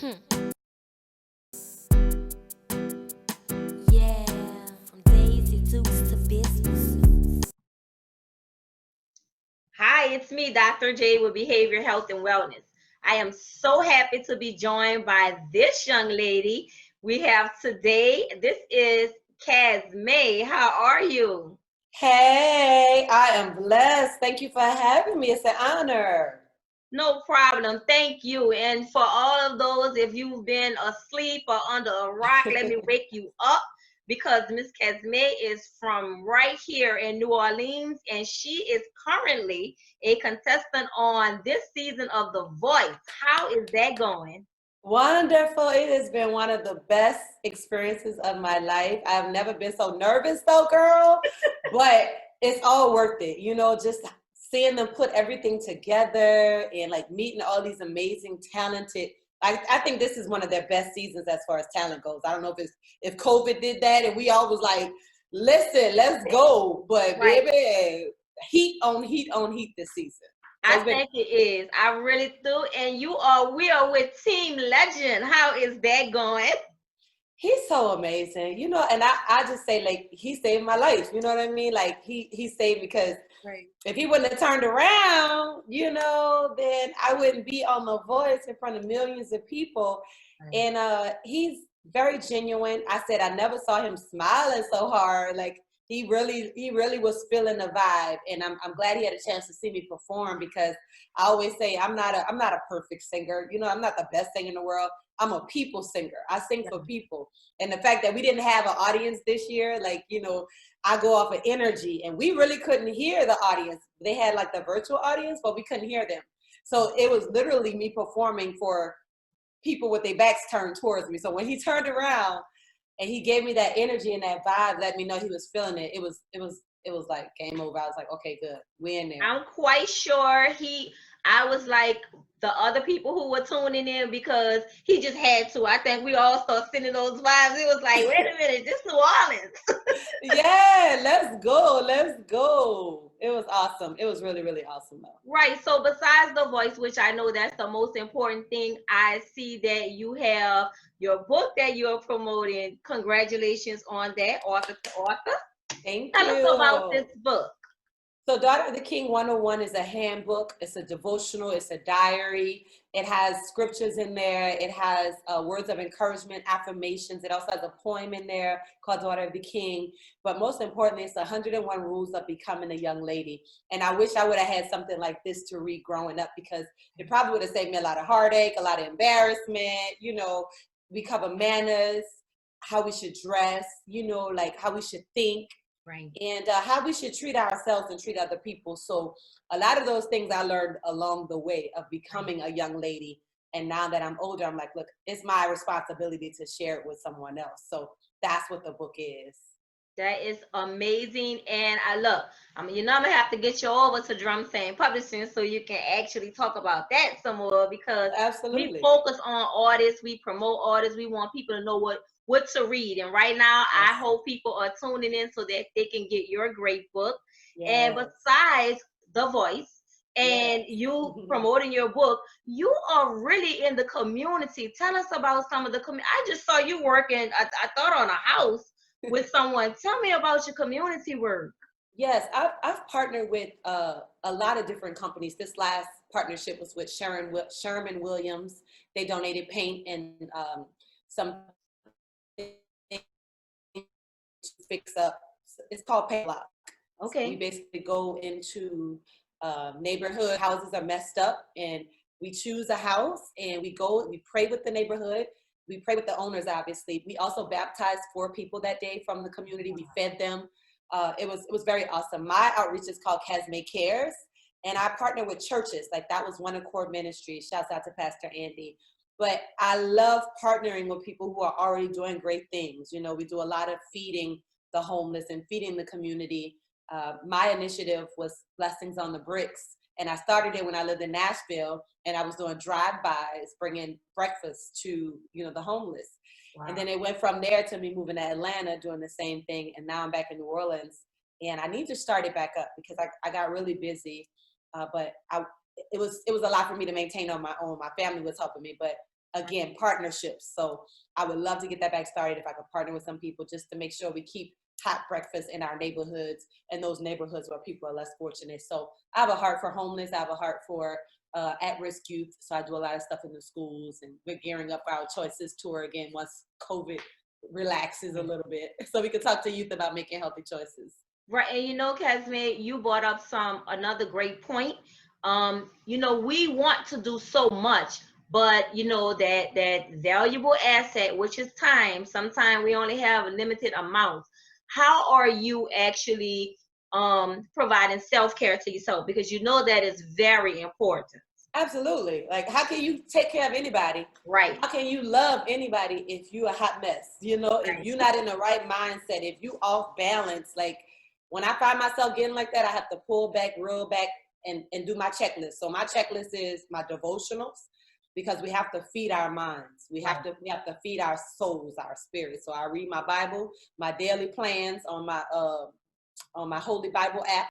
Yeah, from Daisy Dukes to business. Hi, it's me, Dr. J with Behavior Health and Wellness. I am so happy to be joined by this young lady we have today. This is Casme. How are you? Hey, I am blessed. Thank you for having me. It's an honor. No problem. Thank you. And for all of those, if you've been asleep or under a rock, let me wake you up because Miss Casme is from right here in New Orleans, and she is currently a contestant on this season of The Voice. How is that going? Wonderful. It has been one of the best experiences of my life. I've never been so nervous though, girl, but it's all worth it. Just seeing them put everything together and like meeting all these amazing, talented. I think this is one of their best seasons as far as talent goes. I don't know if COVID did that and we all was like, listen, let's go. But Right. baby, heat on heat on heat this season. So I it's been think it is. I really do. And we are with Team Legend. How is that going? He's so amazing, and I just say like he saved my life, you know what I mean? Like he saved because Right. if he wouldn't have turned around, then I wouldn't be on The Voice in front of millions of people. Right. And he's very genuine. I said I never saw him smiling so hard. Like he really was feeling the vibe. And I'm glad he had a chance to see me perform because I always say I'm not a perfect singer. I'm not the best singer in the world. I'm a people singer. I sing for people. And the fact that we didn't have an audience this year, like, I go off of energy, and we really couldn't hear the audience. They had like the virtual audience, but we couldn't hear them. So it was literally me performing for people with their backs turned towards me. So when he turned around and he gave me that energy and that vibe, let me know he was feeling it. It was like game over. I was like, okay, good, we in there. I'm quite sure I was like the other people who were tuning in because he just had to. I think we all started sending those vibes. It was like, wait a minute, this New Orleans. Yeah, let's go, let's go. It was awesome. It was really, really awesome though. Right. So besides the voice, which I know that's the most important thing, I see that you have your book that you're promoting. Congratulations on that, author to author. Thank Tell us about you. this book. So Daughter of the King 101 is a handbook. It's a devotional. It's a diary. It has scriptures in there. It has words of encouragement, affirmations. It also has a poem in there called Daughter of the King. But most importantly, it's 101 rules of becoming a young lady. And I wish I would have had something like this to read growing up because it probably would have saved me a lot of heartache, a lot of embarrassment. We cover manners, how we should dress, like how we should think Right. and how we should treat ourselves and treat other people. So a lot of those things I learned along the way of becoming a young lady. And now that I'm older, I'm like, look, it's my responsibility to share it with someone else. So that's what the book is. That is amazing. And I'm gonna have to get you over to Drum Saying Publishing so you can actually talk about that some more because we Absolutely. focus on artists, we promote artists, we want people to know what to read. And right now I Yes. hope people are tuning in so that they can get your great book. And Yes. besides The Voice and Yes. you promoting your book, you are really in the community. Tell us about some of the community. I just saw you working, I thought on a house with someone. Tell me about your community work. Yes, I've partnered with a lot of different companies. This last partnership was with Sherman Williams. They donated paint and some to fix up. It's called paint block. So we Okay. basically go into neighborhood houses are messed up, and we choose a house and we pray with the neighborhood. We pray with the owners, obviously. We also baptized 4 people that day from the community. We fed them. It was very awesome. My outreach is called Casme Cares, and I partner with churches. Like that was One Accord Ministry. Shouts out to Pastor Andy. But I love partnering with people who are already doing great things. We do a lot of feeding the homeless and feeding the community. My initiative was Blessings on the Bricks. And I started it when I lived in Nashville, and I was doing drive-bys, bringing breakfast to, the homeless. Wow. And then it went from there to me moving to Atlanta, doing the same thing. And now I'm back in New Orleans. And I need to start it back up because I got really busy. But it was a lot for me to maintain on my own. My family was helping me, but again, partnerships. So I would love to get that back started if I could partner with some people just to make sure we keep hot breakfast in our neighborhoods and those neighborhoods where people are less fortunate. So I have a heart for homeless. I have a heart for at-risk youth. So I do a lot of stuff in the schools, and we're gearing up for our Choices tour again once COVID relaxes a little bit, so we can talk to youth about making healthy choices. Right, and Casme, you brought up another great point. We want to do so much, but that valuable asset, which is time. Sometimes we only have a limited amount. How are you actually providing self-care to yourself? Because that is very important. Absolutely. Like, how can you take care of anybody? Right. How can you love anybody if you're a hot mess? If you're not in the right mindset, if you off balance, like when I find myself getting like that, I have to pull back, reel back, and do my checklist. So my checklist is my devotionals, because we have to feed our minds. We have to feed our souls, our spirits. So I read my Bible, my daily plans on my Holy Bible app.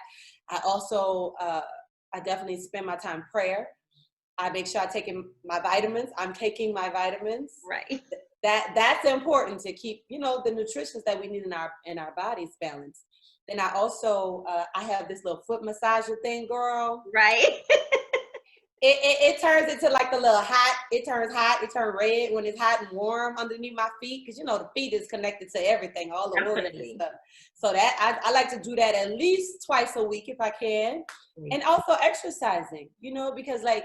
I also I definitely spend my time prayer. I make sure I'm taking my vitamins. Right. That's important to keep, the nutrition that we need in our bodies balanced. Then I also I have this little foot massager thing, girl. Right. It turns into like the little hot. It turns hot. It turns red when it's hot and warm underneath my feet, because the feet is connected to everything, all the organs and stuff. So that I like to do that at least twice a week if I can, and also exercising. Because like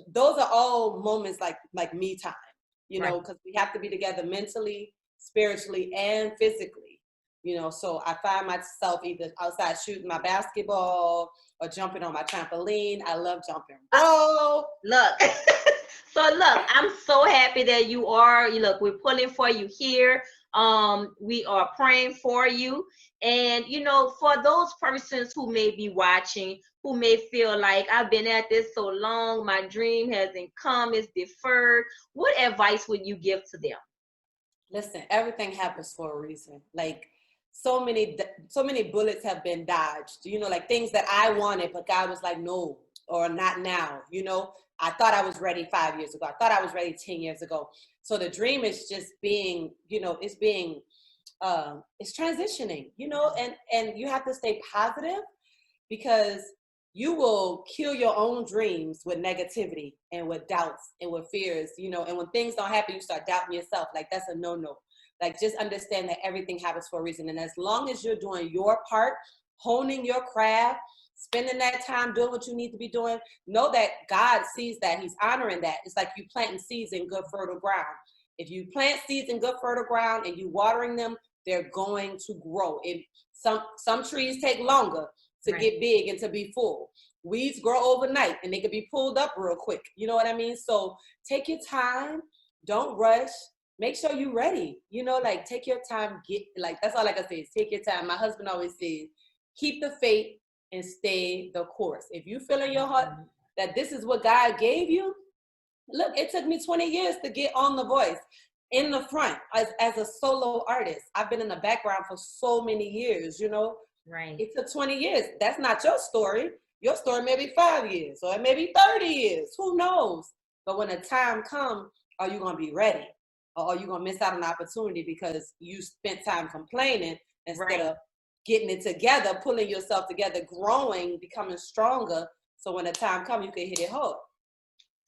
those are all moments like me time. Because we have to be together mentally, spiritually, and physically. So I find myself either outside shooting my basketball or jumping on my trampoline. I love jumping rope. Look. So look, I'm so happy that you are. We're pulling for you here. We are praying for you. And for those persons who may be watching, who may feel like, I've been at this so long, my dream hasn't come, it's deferred. What advice would you give to them? Listen, everything happens for a reason. Like, so many bullets have been dodged, like things that I wanted, but God was like, no, or not now. I thought I was ready 5 years ago. I thought I was ready 10 years ago. So the dream is just being, it's transitioning, and you have to stay positive, because you will kill your own dreams with negativity and with doubts and with fears, and when things don't happen, you start doubting yourself. Like, that's a no-no. Like, just understand that everything happens for a reason. And as long as you're doing your part, honing your craft, spending that time doing what you need to be doing, know that God sees that. He's honoring that. It's like you planting seeds in good fertile ground. If you plant seeds in good fertile ground and you watering them, they're going to grow. Some trees take longer to get big and to be full. Weeds grow overnight and they can be pulled up real quick. You know what I mean? So take your time. Don't rush. Make sure you're ready. Like, take your time. That's all I can say is take your time. My husband always says, keep the faith and stay the course. If you feel in your heart that this is what God gave you, look, it took me 20 years to get on The Voice in the front as a solo artist. I've been in the background for so many years, Right. It took 20 years. That's not your story. Your story may be 5 years or it may be 30 years. Who knows? But when the time comes, are you going to be ready? Or are you going to miss out on an opportunity because you spent time complaining instead of getting it together, pulling yourself together, growing, becoming stronger, so when the time comes, you can hit it hard.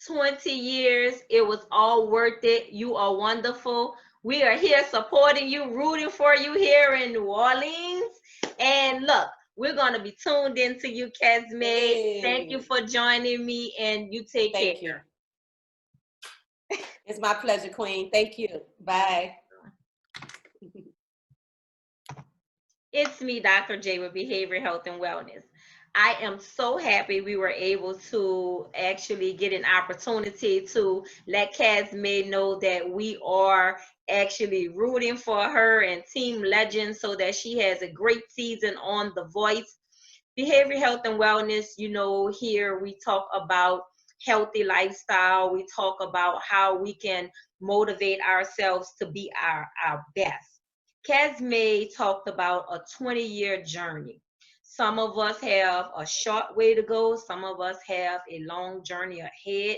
20 years, it was all worth it. You are wonderful. We are here supporting you, rooting for you here in New Orleans. And look, we're going to be tuned into you, Casme. Hey. Thank you for joining me, and you take care. Thank you. It's my pleasure, Queen. Thank you. Bye. It's me, Dr. J, with Behavioral Health and Wellness. I am so happy we were able to actually get an opportunity to let Casme know that we are actually rooting for her and Team Legend so that she has a great season on The Voice. Behavioral Health and Wellness, here we talk about healthy lifestyle. We talk about how we can motivate ourselves to be our best. Casme talked about a 20-year journey. Some of us have a short way to go. Some of us have a long journey ahead.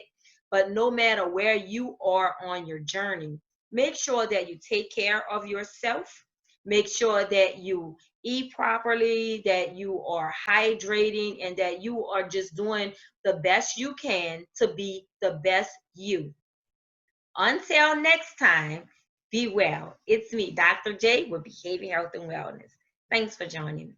But no matter where you are on your journey, make sure that you take care of yourself. Make sure that you eat properly, that you are hydrating, and that you are just doing the best you can to be the best you. Until next time, be well. It's me, Dr. J, with Behavior Health and Wellness. Thanks for joining me.